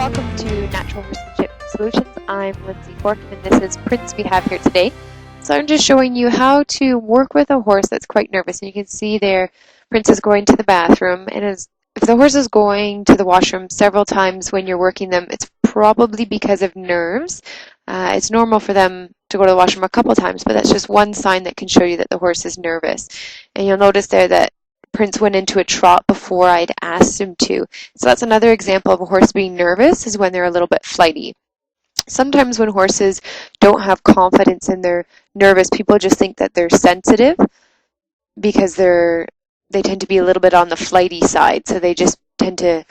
Welcome to Natural Horsemanship Solutions. I'm Lindsay Horkham and this is Prince we have here today. So I'm just showing you how to work with a horse that's quite nervous. And you can see there Prince is going to the bathroom, and if the horse is going to the washroom several times when you're working them, it's probably because of nerves. It's normal for them to go to the washroom a couple times, but that's just one sign that can show you that the horse is nervous. And you'll notice there that Prince went into a trot before I'd asked him to. So that's another example of a horse being nervous, is when they're a little bit flighty. Sometimes when horses don't have confidence and they're nervous, people just think that they're sensitive because they tend to be a little bit on the flighty side, so they just tend to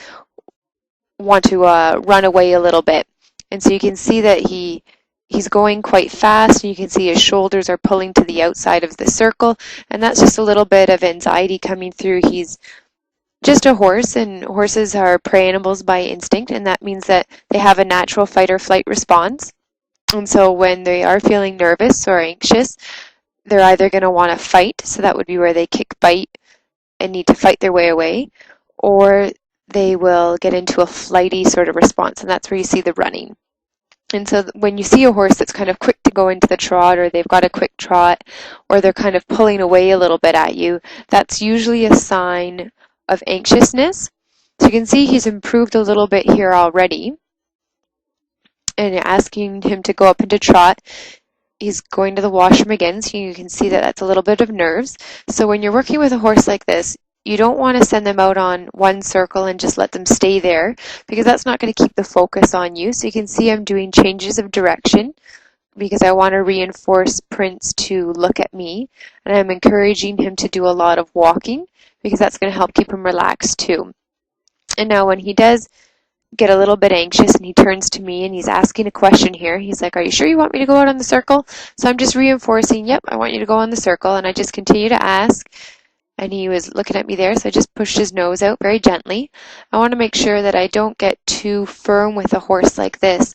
want to run away a little bit. And so you can see that he's going quite fast, and you can see his shoulders are pulling to the outside of the circle, and that's just a little bit of anxiety coming through. He's just a horse, and horses are prey animals by instinct, and that means that they have a natural fight or flight response. And so when they are feeling nervous or anxious, they're either going to want to fight, so that would be where they kick, bite, and need to fight their way away, or they will get into a flighty sort of response, and that's where you see the running. And so when you see a horse that's kind of quick to go into the trot, or they've got a quick trot, or they're kind of pulling away a little bit at you, that's usually a sign of anxiousness. So you can see he's improved a little bit here already. And asking him to go up into trot, he's going to the washroom again, so you can see that that's a little bit of nerves. So when you're working with a horse like this, you don't want to send them out on one circle and just let them stay there, because that's not going to keep the focus on you. So you can see I'm doing changes of direction because I want to reinforce Prince to look at me, and I'm encouraging him to do a lot of walking because that's going to help keep him relaxed too. And now when he does get a little bit anxious and he turns to me and he's asking a question here, he's like, "Are you sure you want me to go out on the circle?" So I'm just reinforcing, "Yep, I want you to go on the circle," and I just continue to ask. And he was looking at me there, so I just pushed his nose out very gently. I want to make sure that I don't get too firm with a horse like this,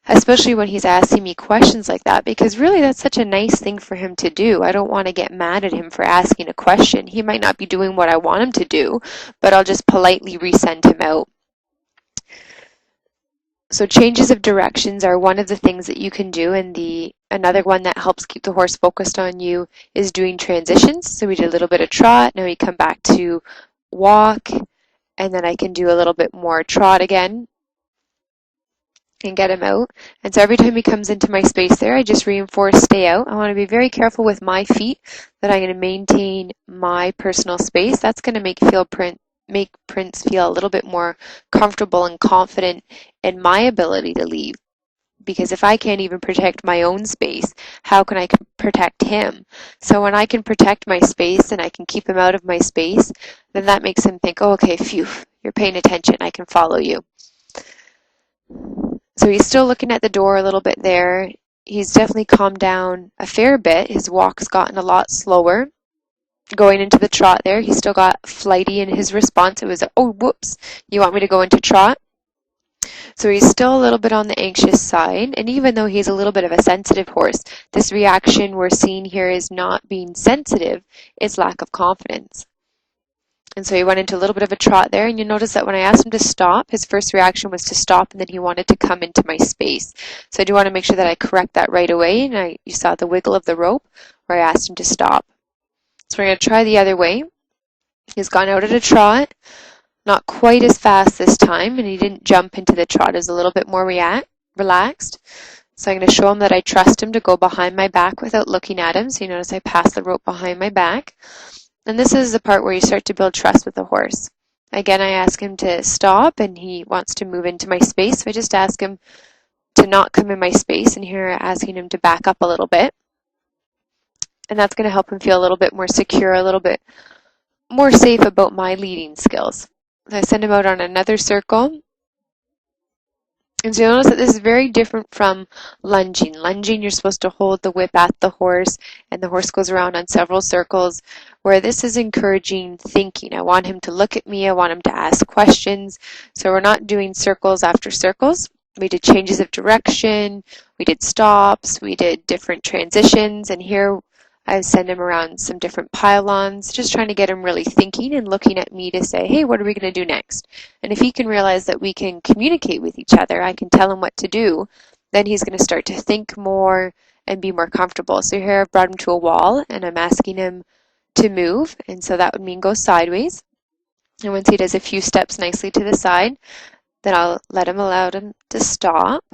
especially when he's asking me questions like that, because really that's such a nice thing for him to do. I don't want to get mad at him for asking a question. He might not be doing what I want him to do, but I'll just politely resend him out. So changes of directions are one of the things that you can do, and another one that helps keep the horse focused on you is doing transitions. So we did a little bit of trot, now we come back to walk, and then I can do a little bit more trot again and get him out. And so every time he comes into my space there, I just reinforce stay out. I want to be very careful with my feet that I'm going to maintain my personal space. That's going to make Prince feel a little bit more comfortable and confident in my ability to leave. Because if I can't even protect my own space, how can I protect him? So when I can protect my space and I can keep him out of my space, then that makes him think, "Oh, okay, phew, you're paying attention, I can follow you." So he's still looking at the door a little bit there. He's definitely calmed down a fair bit. His walk's gotten a lot slower. Going into the trot there, he still got flighty in his response. It was, "Oh, whoops, you want me to go into trot?" So he's still a little bit on the anxious side, and even though he's a little bit of a sensitive horse, this reaction we're seeing here is not being sensitive, it's lack of confidence. And so he went into a little bit of a trot there, and you notice that when I asked him to stop, his first reaction was to stop, and then he wanted to come into my space. So I do want to make sure that I correct that right away, and you saw the wiggle of the rope where I asked him to stop. So we're going to try the other way. He's gone out at a trot, not quite as fast this time, and he didn't jump into the trot. It was a little bit more relaxed. So I'm going to show him that I trust him to go behind my back without looking at him. So you notice I pass the rope behind my back. And this is the part where you start to build trust with the horse. Again, I ask him to stop, and he wants to move into my space. So I just ask him to not come in my space, and here I'm asking him to back up a little bit. And that's going to help him feel a little bit more secure, a little bit more safe about my leading skills. So I send him out on another circle. And so you'll notice that this is very different from lunging. Lunging, you're supposed to hold the whip at the horse, and the horse goes around on several circles, where this is encouraging thinking. I want him to look at me. I want him to ask questions. So we're not doing circles after circles. We did changes of direction. We did stops. We did different transitions. And here I send him around some different pylons, just trying to get him really thinking and looking at me to say, hey, what are we going to do next? And if he can realize that we can communicate with each other, I can tell him what to do, then he's going to start to think more and be more comfortable. So here I've brought him to a wall and I'm asking him to move, and so that would mean go sideways. And once he does a few steps nicely to the side, then I'll allow him to stop.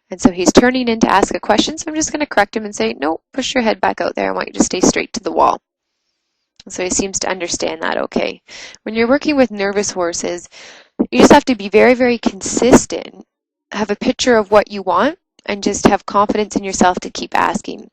And so he's turning in to ask a question, so I'm just going to correct him and say, no, push your head back out there. I want you to stay straight to the wall. And so he seems to understand that okay. When you're working with nervous horses, you just have to be very, very consistent, have a picture of what you want, and just have confidence in yourself to keep asking.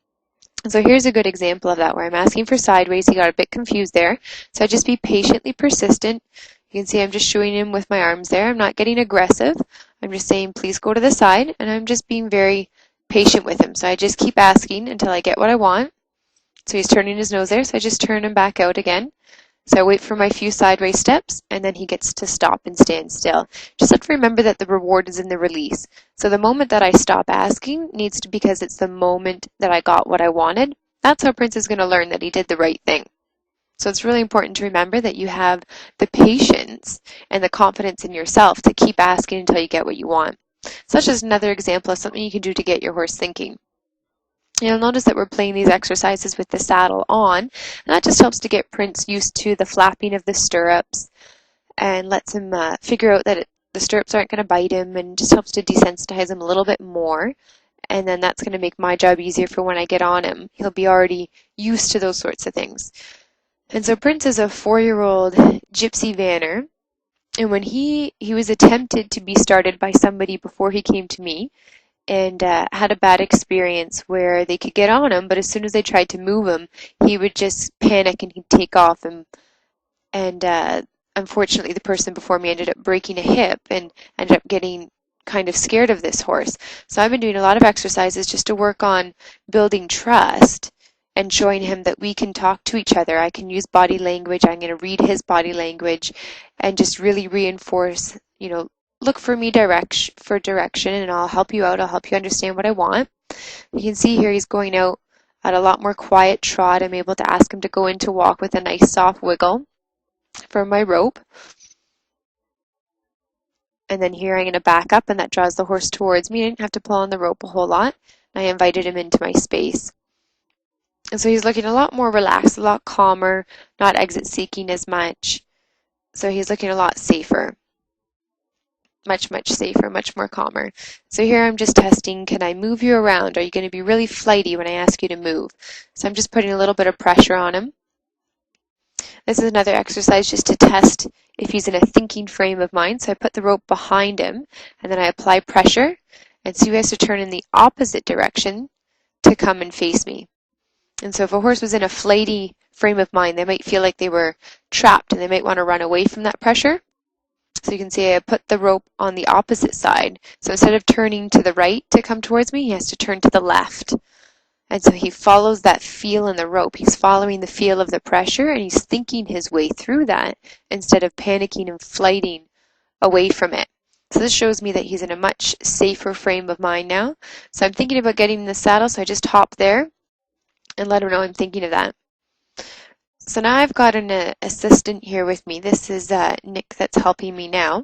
And so here's a good example of that where I'm asking for sideways. He got a bit confused there. So I just be patiently persistent. You can see I'm just showing him with my arms there. I'm not getting aggressive. I'm just saying, please go to the side. And I'm just being very patient with him. So I just keep asking until I get what I want. So he's turning his nose there. So I just turn him back out again. So I wait for my few sideways steps, and then he gets to stop and stand still. Just have to remember that the reward is in the release. So the moment that I stop asking needs to be because it's the moment that I got what I wanted. That's how Prince is going to learn that he did the right thing. So it's really important to remember that you have the patience and the confidence in yourself to keep asking until you get what you want. So that's just another example of something you can do to get your horse thinking. You'll notice that we're playing these exercises with the saddle on, and that just helps to get Prince used to the flapping of the stirrups and lets him figure out that the stirrups aren't going to bite him, and just helps to desensitize him a little bit more. And then that's going to make my job easier for when I get on him. He'll be already used to those sorts of things. And so Prince is a 4-year-old gypsy vanner, and when he was attempted to be started by somebody before he came to me, and had a bad experience where they could get on him, but as soon as they tried to move him, he would just panic and he'd take off. And unfortunately, the person before me ended up breaking a hip and ended up getting kind of scared of this horse. So I've been doing a lot of exercises just to work on building trust and showing him that we can talk to each other. I can use body language. I'm going to read his body language and just really reinforce, look for me for direction, and I'll help you out. I'll help you understand what I want. You can see here he's going out at a lot more quiet trot. I'm able to ask him to go into walk with a nice soft wiggle from my rope. And then here I'm going to back up, and that draws the horse towards me. I didn't have to pull on the rope a whole lot. I invited him into my space. And so he's looking a lot more relaxed, a lot calmer, not exit seeking as much. So he's looking a lot safer. Much, much safer, much more calmer. So here I'm just testing, can I move you around? Are you going to be really flighty when I ask you to move? So I'm just putting a little bit of pressure on him. This is another exercise just to test if he's in a thinking frame of mind. So I put the rope behind him, and then I apply pressure, and so he has to turn in the opposite direction to come and face me. And so if a horse was in a flighty frame of mind, they might feel like they were trapped, and they might want to run away from that pressure. So you can see I put the rope on the opposite side. So instead of turning to the right to come towards me, he has to turn to the left. And so he follows that feel in the rope. He's following the feel of the pressure, and he's thinking his way through that instead of panicking and flighting away from it. So this shows me that he's in a much safer frame of mind now. So I'm thinking about getting in the saddle, so I just hop there and let him know I'm thinking of that. So now I've got an assistant here with me. This is Nick that's helping me now.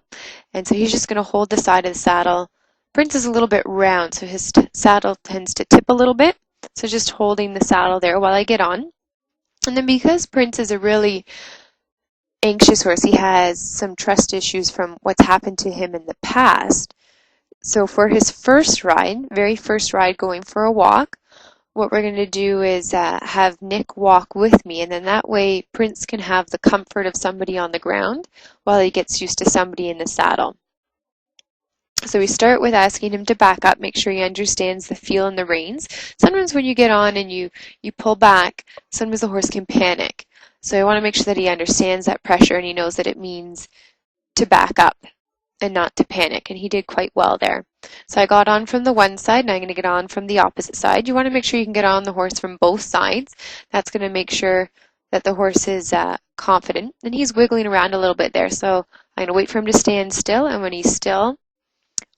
And so he's just going to hold the side of the saddle. Prince is a little bit round, so his saddle tends to tip a little bit. So just holding the saddle there while I get on. And then because Prince is a really anxious horse, he has some trust issues from what's happened to him in the past. So for his first ride, very first ride going for a walk, what we're going to do is have Nick walk with me, and then that way Prince can have the comfort of somebody on the ground while he gets used to somebody in the saddle. So we start with asking him to back up, make sure he understands the feel and the reins. Sometimes when you get on and you pull back, sometimes the horse can panic. So I want to make sure that he understands that pressure and he knows that it means to back up and not to panic, and he did quite well there. So I got on from the one side, and I'm going to get on from the opposite side. You want to make sure you can get on the horse from both sides. That's going to make sure that the horse is confident, and he's wiggling around a little bit there. So I'm going to wait for him to stand still, and when he's still,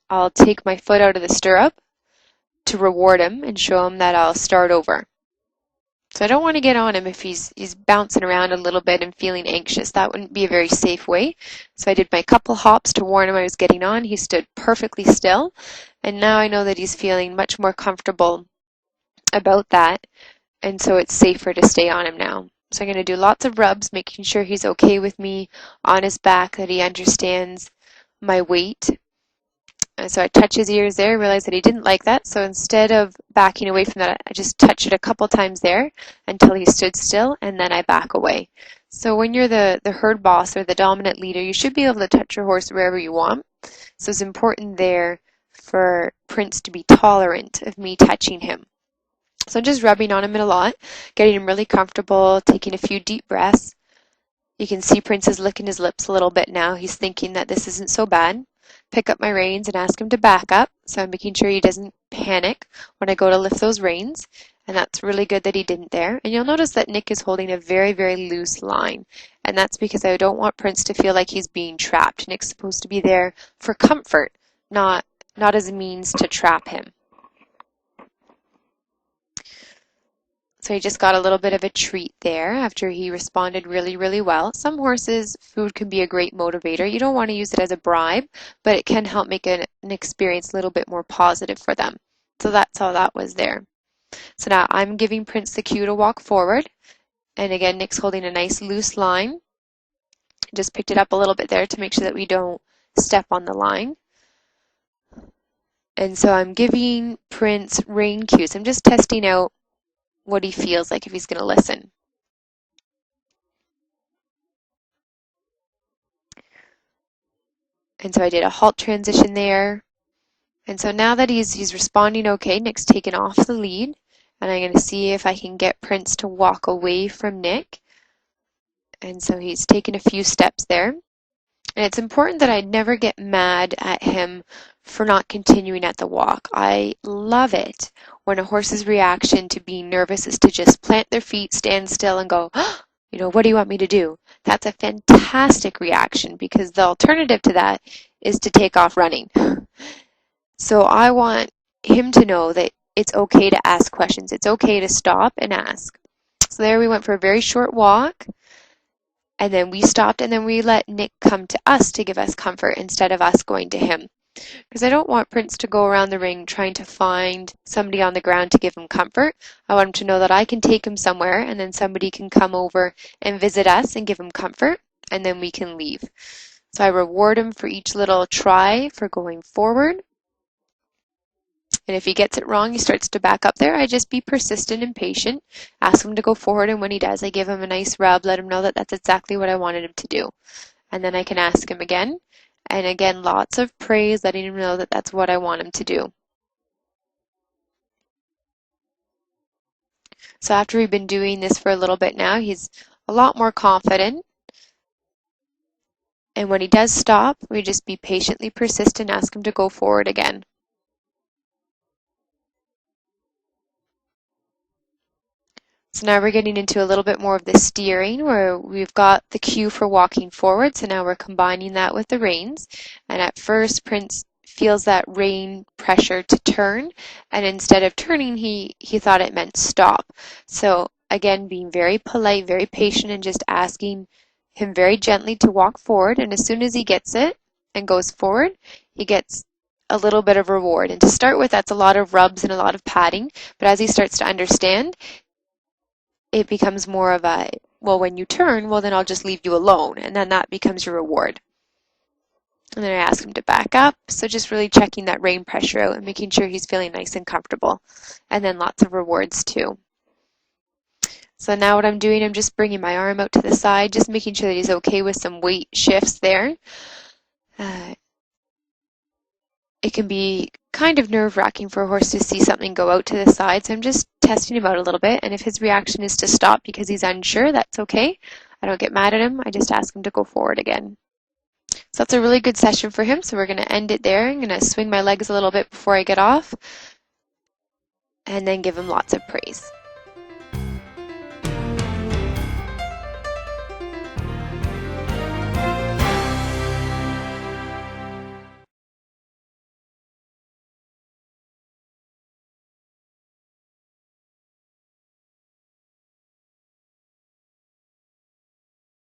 I'll take my foot out of the stirrup to reward him and show him that I'll start over. So I don't want to get on him if he's bouncing around a little bit and feeling anxious. That wouldn't be a very safe way. So I did my couple hops to warn him I was getting on. He stood perfectly still. And now I know that he's feeling much more comfortable about that. And so it's safer to stay on him now. So I'm going to do lots of rubs, making sure he's okay with me on his back, that he understands my weight. And so I touch his ears there, realized that he didn't like that. So instead of backing away from that, I just touch it a couple times there until he stood still, and then I back away. So when you're the herd boss or the dominant leader, you should be able to touch your horse wherever you want. So it's important there for Prince to be tolerant of me touching him. So I'm just rubbing on him a lot, getting him really comfortable, taking a few deep breaths. You can see Prince is licking his lips a little bit now. He's thinking that this isn't so bad. Pick up my reins and ask him to back up. So I'm making sure he doesn't panic when I go to lift those reins. And that's really good that he didn't there. And you'll notice that Nick is holding a very, very loose line. And that's because I don't want Prince to feel like he's being trapped. Nick's supposed to be there for comfort, not as a means to trap him. So he just got a little bit of a treat there after he responded really, really well. Some horses, food can be a great motivator. You don't want to use it as a bribe, but it can help make an experience a little bit more positive for them. So that's how that was there. So now I'm giving Prince the cue to walk forward. And again, Nick's holding a nice loose line. Just picked it up a little bit there to make sure that we don't step on the line. And so I'm giving Prince rein cues. I'm just testing out what he feels like, if he's going to listen. And so I did a halt transition there. And so now that he's responding okay, Nick's taken off the lead. And I'm going to see if I can get Prince to walk away from Nick. And so he's taken a few steps there. And it's important that I never get mad at him for not continuing at the walk. I love it when a horse's reaction to being nervous is to just plant their feet, stand still, and go, oh, what do you want me to do? That's a fantastic reaction, because the alternative to that is to take off running. So I want him to know that it's okay to ask questions. It's okay to stop and ask. So there we went for a very short walk. And then we stopped, and then we let Nick come to us to give us comfort instead of us going to him. Because I don't want Prince to go around the ring trying to find somebody on the ground to give him comfort. I want him to know that I can take him somewhere, and then somebody can come over and visit us and give him comfort, and then we can leave. So I reward him for each little try for going forward. And if he gets it wrong, he starts to back up there. I just be persistent and patient, ask him to go forward, and when he does, I give him a nice rub, let him know that that's exactly what I wanted him to do. And then I can ask him again, and again, lots of praise, letting him know that that's what I want him to do. So after we've been doing this for a little bit now, he's a lot more confident. And when he does stop, we just be patiently persistent, ask him to go forward again. So now we're getting into a little bit more of the steering, where we've got the cue for walking forward. So now we're combining that with the reins. And at first, Prince feels that rein pressure to turn. And instead of turning, he thought it meant stop. So again, being very polite, very patient, and just asking him very gently to walk forward. And as soon as he gets it and goes forward, he gets a little bit of reward. And to start with, that's a lot of rubs and a lot of patting. But as he starts to understand, it becomes more of a, well, when you turn, well, then I'll just leave you alone. And then that becomes your reward. And then I ask him to back up. So just really checking that rein pressure out and making sure he's feeling nice and comfortable. And then lots of rewards too. So now what I'm doing, I'm just bringing my arm out to the side, just making sure that he's okay with some weight shifts there. It can be kind of nerve-wracking for a horse to see something go out to the side, so I'm just testing him out a little bit, and if his reaction is to stop because he's unsure, that's okay. I don't get mad at him, I just ask him to go forward again. So that's a really good session for him, so we're going to end it there. I'm going to swing my legs a little bit before I get off, and then give him lots of praise.